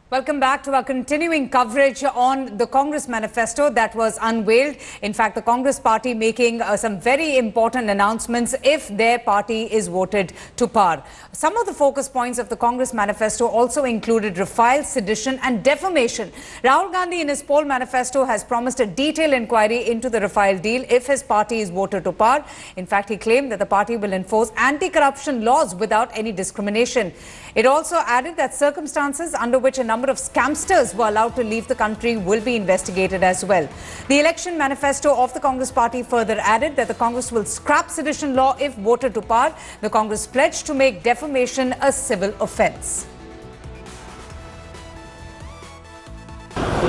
Welcome back to our continuing coverage on the Congress Manifesto that was unveiled. In fact, the Congress party making some very important announcements if their party is voted to power. Some of the focus points of the Congress Manifesto also included Rafale, sedition and defamation. Rahul Gandhi in his poll manifesto has promised a detailed inquiry into the Rafale deal if his party is voted to power. In fact, he claimed that the party will enforce anti-corruption laws without any discrimination. It also added that circumstances under which a number of scamsters were allowed to leave the country will be investigated as well. The election manifesto of the Congress party further added that the Congress will scrap sedition law if voted to power. The Congress pledged to make defamation a civil offence.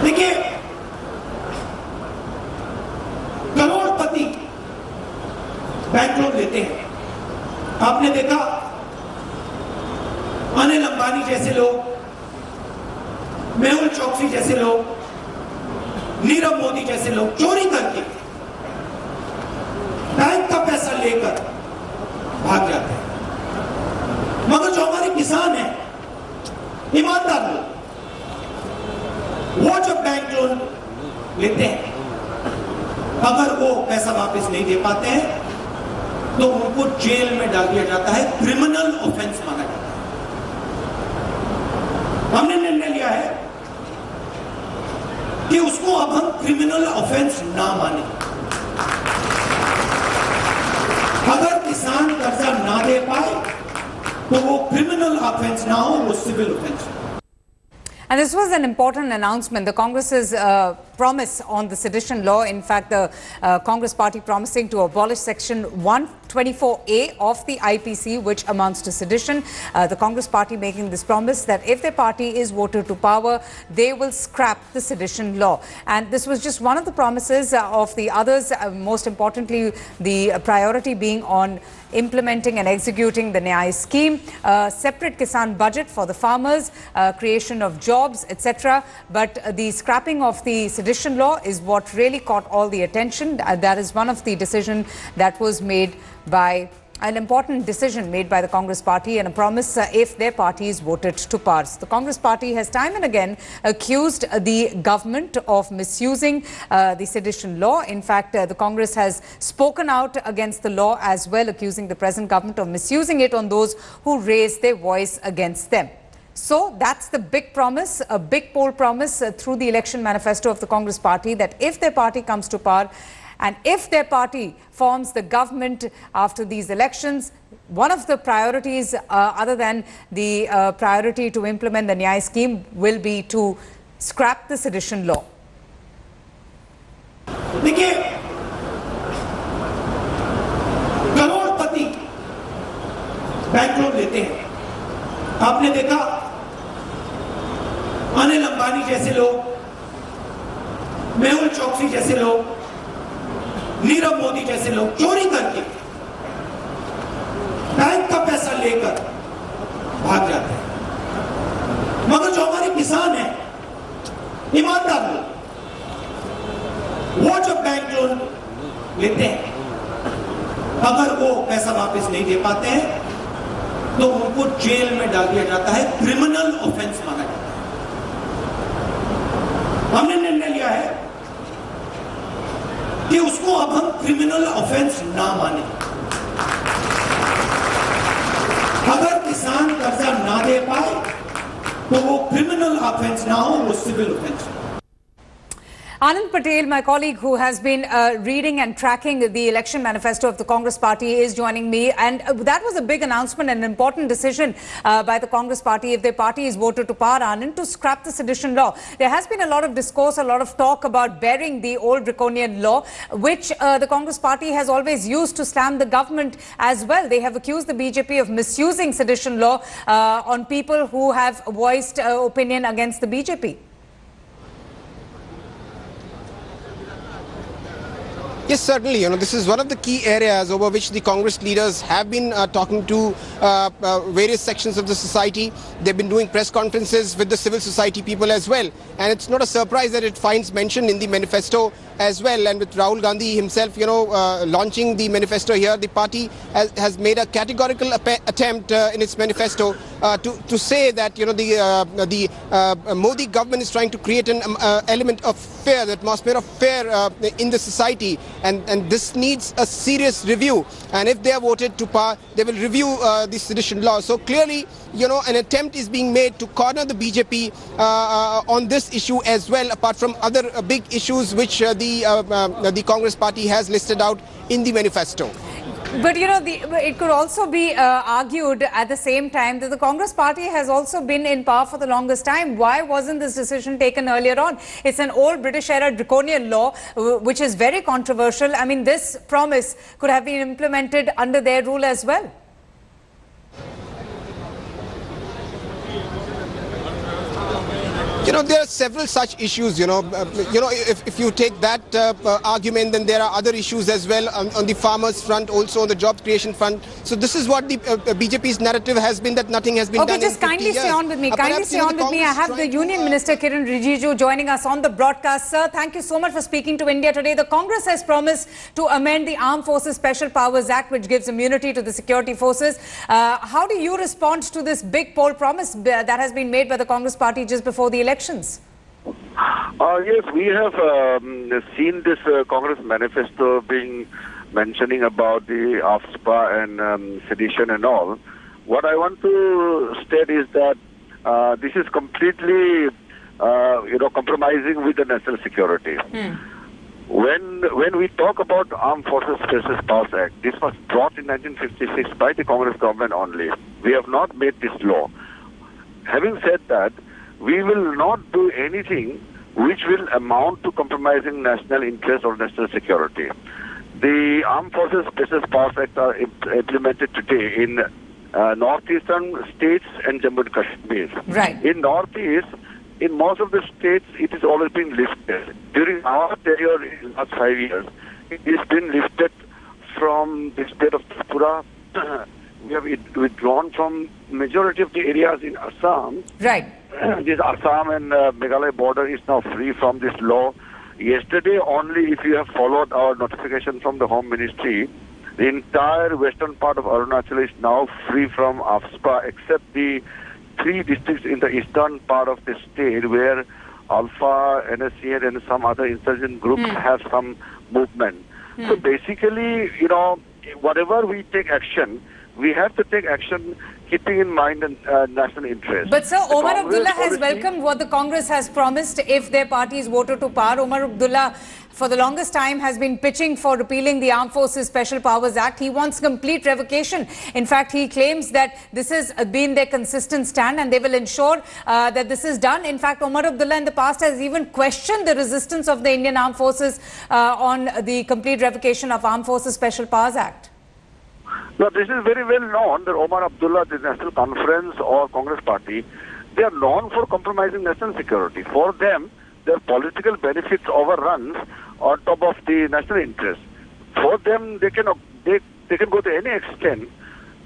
देखिए, करोड़पति bank loan लेते हैं। आपने देखा अनिल अंबानी जैसे लोग, मेहुल चोकसी जैसे लोग, नीरव मोदी जैसे लोग चोरी करके बैंक का पैसा लेकर भाग जाते हैं। मगर जो हमारे किसान हैं, ईमानदार लोग, वो जब बैंक लोन लेते हैं, अगर वो पैसा वापस नहीं दे पाते हैं तो उनको जेल में डाल दिया जाता है, क्रिमिनल ऑफेंस माना जाता है। हमने निर्णय लिया है कि उसको अब हम क्रिमिनल ऑफेंस ना माने। अगर किसान कर्जा ना दे पाए तो वो क्रिमिनल ऑफेंस ना हो, वो सिविल ऑफेंस हो। And this was an important announcement, the Congress's promise on the sedition law. In fact, the Congress party promising to abolish Section 124A of the IPC, which amounts to sedition. The Congress party making this promise that if their party is voted to power, they will scrap the sedition law. And this was just one of the promises of the others, most importantly, the priority being on implementing and executing the Nyaya scheme, separate Kisan budget for the farmers, creation of jobs, etc. But the scrapping of the sedition law is what really caught all the attention. That is one of the decisions that was made by an important decision made by the Congress party and a promise if their party is voted to power. The Congress party has time and again accused the government of misusing the sedition law. In fact, the Congress has spoken out against the law as well, accusing the present government of misusing it on those who raise their voice against them. So that's the big promise, a big poll promise through the election manifesto of the Congress party, that if their party comes to power and if their party forms the government after these elections, one of the priorities other than the priority to implement the Nyaya scheme will be to scrap the sedition law. देखिए, करोड़पति bank loan लेते हैं। आपने देखा अनिल अंबानी जैसे लोग, मेहुल चोकसी जैसे लोग, नीरव मोदी जैसे लोग चोरी करके बैंक का पैसा लेकर भाग जाते हैं। मगर जो हमारे किसान हैं, ईमानदार लोग, वो जब बैंक लोन लेते हैं, अगर वो पैसा वापस नहीं दे पाते हैं तो उनको जेल में डाल दिया जाता है, क्रिमिनल ऑफेंस माना जाता है। हमने निर्णय लिया है कि उसको अब हम क्रिमिनल ऑफेंस ना माने। अगर किसान कर्जा ना दे पाए तो वो क्रिमिनल ऑफेंस ना हो, वो सिविल ऑफेंस हो। Anand Patel, my colleague who has been reading and tracking the election manifesto of the Congress party, is joining me. And that was a big announcement, an important decision by the Congress party, if their party is voted to power, Anand, to scrap the sedition law. There has been a lot of discourse, a lot of talk about burying the old draconian law, which the Congress party has always used to slam the government as well. They have accused the BJP of misusing sedition law on people who have voiced opinion against the BJP. Yes, certainly. This is one of the key areas over which the Congress leaders have been talking to various sections of the society. They've been doing press conferences with the civil society people as well. And it's not a surprise that it finds mention in the manifesto as well. And with Rahul Gandhi himself, launching the manifesto here, the party has made a categorical attempt in its manifesto to say that, the Modi government is trying to create an element of fear, the atmosphere of fear in the society. And this needs a serious review. And if they are voted to power, they will review the sedition law. So clearly, an attempt is being made to corner the BJP on this issue as well, apart from other big issues which the Congress party has listed out in the manifesto. But, it could also be argued at the same time that the Congress party has also been in power for the longest time. Why wasn't this decision taken earlier on? It's an old British-era draconian law, which is very controversial. I mean, this promise could have been implemented under their rule as well. There are several such issues, if you take that argument, then there are other issues as well on the farmers front, also on the job creation front. So this is what the BJP's narrative has been, that nothing has been done in 50 years. Okay, just kindly stay on with me. Kindly stay on with me. I have the Union Minister Kiran Rijiju joining us on the broadcast. Sir, thank you so much for speaking to India today. The Congress has promised to amend the Armed Forces Special Powers Act, which gives immunity to the security forces. How do you respond to this big poll promise that has been made by the Congress party just before the elections? Yes, we have seen this Congress manifesto mentioning about the AFSPA and sedition and all. What I want to state is that this is completely, compromising with the national security. When we talk about Armed Forces Special Powers Act, this was brought in 1956 by the Congress government only. We have not made this law. Having said that, we will not do anything which will amount to compromising national interest or national security. The Armed Forces Special Powers Act are implemented today in northeastern states and Jammu and Kashmir. Right. In northeast, in most of the states, it has already been lifted. During our tenure in the last 5 years, it has been lifted from the state of Tripura. We have withdrawn from majority of the areas in Assam. Right. This Assam and Meghalaya border is now free from this law. Yesterday only, if you have followed our notification from the Home Ministry, the entire western part of Arunachal is now free from AFSPA, except the 3 districts in the eastern part of the state where Alpha, NSCN and some other insurgent groups have some movement. So basically, whatever we take action, we have to take action keeping in mind the national interest. But sir, Omar Abdullah has welcomed what the Congress has promised if their party is voted to power. Omar Abdullah, for the longest time, has been pitching for repealing the Armed Forces Special Powers Act. He wants complete revocation. In fact, he claims that this has been their consistent stand and they will ensure that this is done. In fact, Omar Abdullah in the past has even questioned the resistance of the Indian Armed Forces on the complete revocation of Armed Forces Special Powers Act. Now, this is very well known that Omar Abdullah, the National Conference or Congress Party, they are known for compromising national security. For them, their political benefits overruns on top of the national interest. For them, they can go to any extent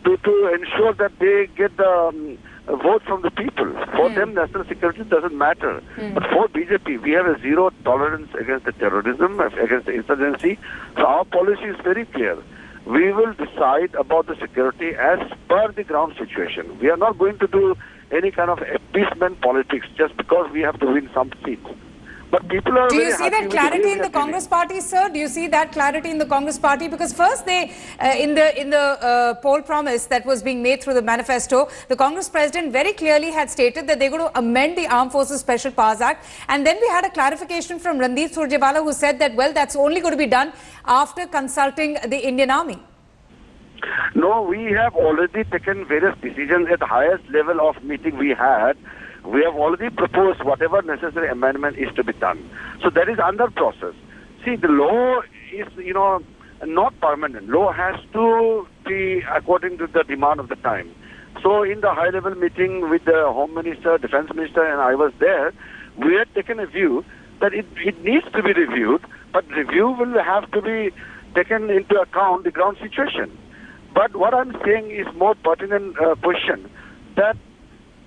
to ensure that they get the vote from the people. For them, national security doesn't matter. But for BJP, we have a zero tolerance against the terrorism, against the insurgency. So our policy is very clear. We will decide about the security as per the ground situation. We are not going to do any kind of appeasement politics just because we have to win some seats. But people are. Do you see that clarity in the Congress party, sir? Do you see that clarity in the Congress party? Because first they, in the poll promise that was being made through the manifesto, the Congress president very clearly had stated that they're going to amend the Armed Forces Special Powers Act. And then we had a clarification from Randeep Surjewala who said that, well, that's only going to be done after consulting the Indian Army. No, we have already taken various decisions at the highest level of meeting we had. We have already proposed whatever necessary amendment is to be done. So that is under process. See, the law is, not permanent. Law has to be according to the demand of the time. So in the high-level meeting with the Home Minister, Defense Minister, and I was there, we had taken a view that it needs to be reviewed, but review will have to be taken into account the ground situation. But what I'm saying is more pertinent question, that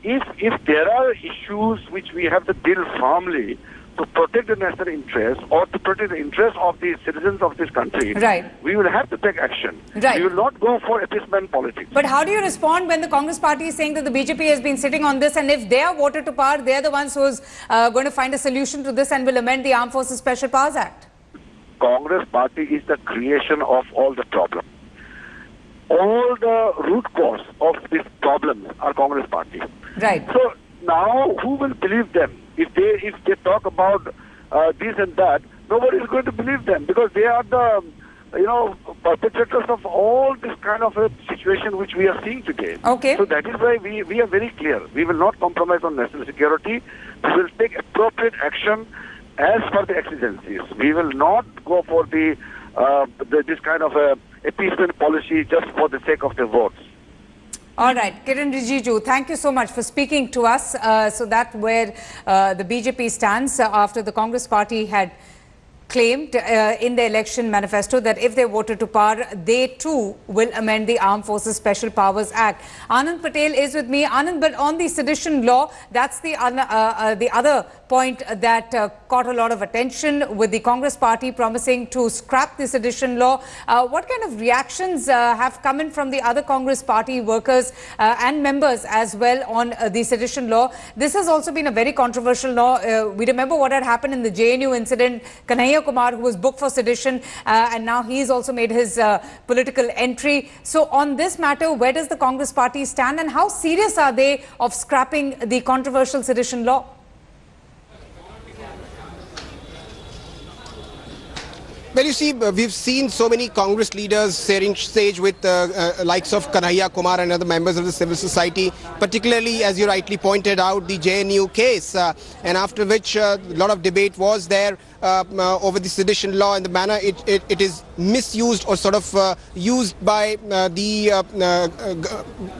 if there are issues which we have to deal firmly to protect the national interest or to protect the interest of the citizens of this country, right, we will have to take action. Right. We will not go for appeasement politics. But how do you respond when the Congress party is saying that the BJP has been sitting on this, and if they are voted to power, they are the ones who's going to find a solution to this and will amend the Armed Forces Special Powers Act? Congress party is the creation of all the problems. All the root cause of these problems are Congress party. Right. So now who will believe them? If they talk about this and that, nobody is going to believe them, because they are the perpetrators of all this kind of a situation which we are seeing today. Okay. So that is why we are very clear. We will not compromise on national security. We will take appropriate action as per the exigencies. We will not go for this kind of a appeasement policy just for the sake of the votes. All right, Kiran Rijiju, thank you so much for speaking to us. So that's where the BJP stands after the Congress party had claimed in the election manifesto that if they voted to power, they too will amend the Armed Forces Special Powers Act. Anand Patel is with me. Anand, but on the sedition law, that's the other point that caught a lot of attention, with the Congress party promising to scrap the sedition law. What kind of reactions have come in from the other Congress party workers and members as well on the sedition law? This has also been a very controversial law. We remember what had happened in the JNU incident. Kanhaiya Kumar, who was booked for sedition, and now he's also made his political entry. So on this matter, where does the Congress party stand, and how serious are they of scrapping the controversial sedition law? Well, you see, we've seen so many Congress leaders sharing stage with likes of Kanhaiya Kumar and other members of the civil society, particularly, as you rightly pointed out, the JNU case, and after which a lot of debate was there over the sedition law and the manner it is misused or sort of used by the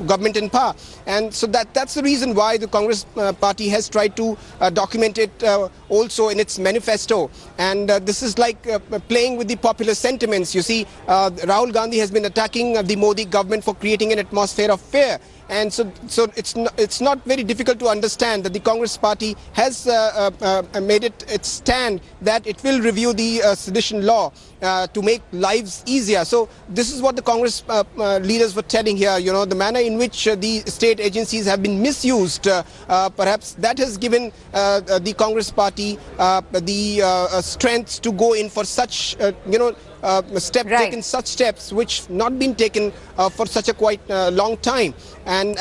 government in power. And so that's the reason why the Congress party has tried to document it also in its manifesto. And this is like playing with the popular sentiments. You see, Rahul Gandhi has been attacking the Modi government for creating an atmosphere of fear. And so it's not very difficult to understand that the Congress party has made it its stand that it will review the sedition law to make lives easier. So this is what the Congress leaders were telling here. You know, the manner in which the state agencies have been misused, perhaps that has given the Congress party the strength to go in for such, taken such steps which not been taken for such a quite long time. And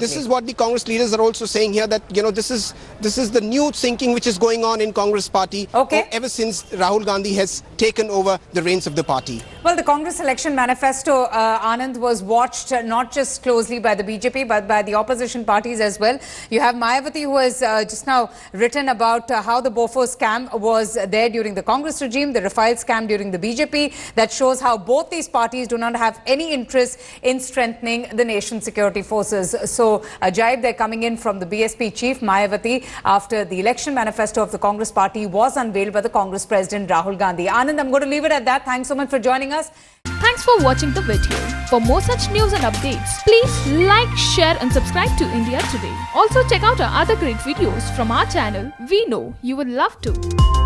this is what the Congress leaders are also saying here, that this is the new thinking which is going on in Congress party ever since Rahul Gandhi has taken over the reins of the party. Well, the Congress election manifesto, Anand, was watched not just closely by the BJP but by the opposition parties as well. You have Mayawati, who has just now written about how the Bofors scam was there during the Congress regime, the Rafale scam during the BJP. That shows how both these parties do not have any interest in strengthening the nation's security forces. So, Jaib, they're coming in from the BSP chief, Mayawati, after the election manifesto of the Congress party was unveiled by the Congress president, Rahul Gandhi. Anand, I'm going to leave it at that. Thanks so much for joining us. Thanks for watching the video. For more such news and updates, please like, share and subscribe to India Today. Also check out our other great videos from our channel. We know you will love to.